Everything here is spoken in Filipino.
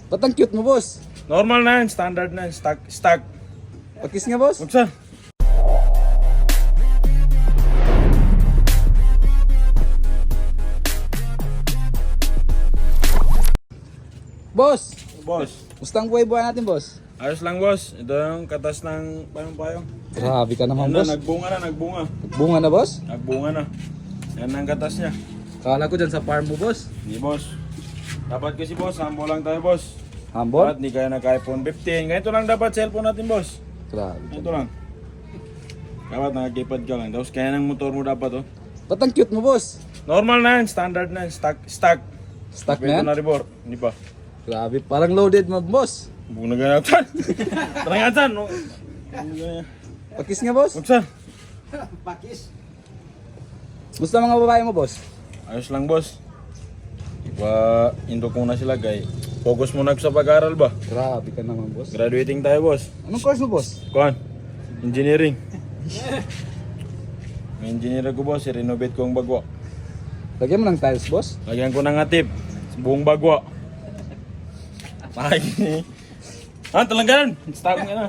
Ba't ang cute mo, boss? Normal na yan, standard na yan, stock. Pakis nga, boss. Buksan. Boss, Boss, musta ang buhay-buhay natin, boss? ayos lang boss. Ito yung katas ng payong-payong. Grabe ka naman, Yan boss. na, nagbunga. Bunga na, boss? Nagbunga na. Yan ang katas niya. Kala ko dyan sa farm mo, boss. Hindi boss. Dapat kasi boss, humble lang tayo boss. Humble? Dapat hindi kaya naka-iPhone 15. Ganito lang dapat cellphone natin boss. Grabe. Ito lang. Dapat nakakipad ka lang. Tapos kaya ng motor mo dapat oh. Ba't ang cute mo, boss? Normal na yan, standard na yan, stock. Stock Pwede na yan? na rebor. Hindi pa. Grabe, parang loaded mo, boss. Buong na ganyan. Tarangatan. No? Pakis nga, boss. Buksan. Musta mga babae mo, boss? Ayos lang boss. Iba, indok muna sila kay focus muna ako sa pag-aaral ba? Grabe ka naman, boss. Graduating tayo boss. Anong course mo, boss? Kuan? Engineering. May engineer ako boss, i-renovate ko ang bagwa. Lagyan mo ng tiles, boss. Lagyan ko ng atip. Buong bagwa. Ay. Ah, talanggalan. Stop nga na.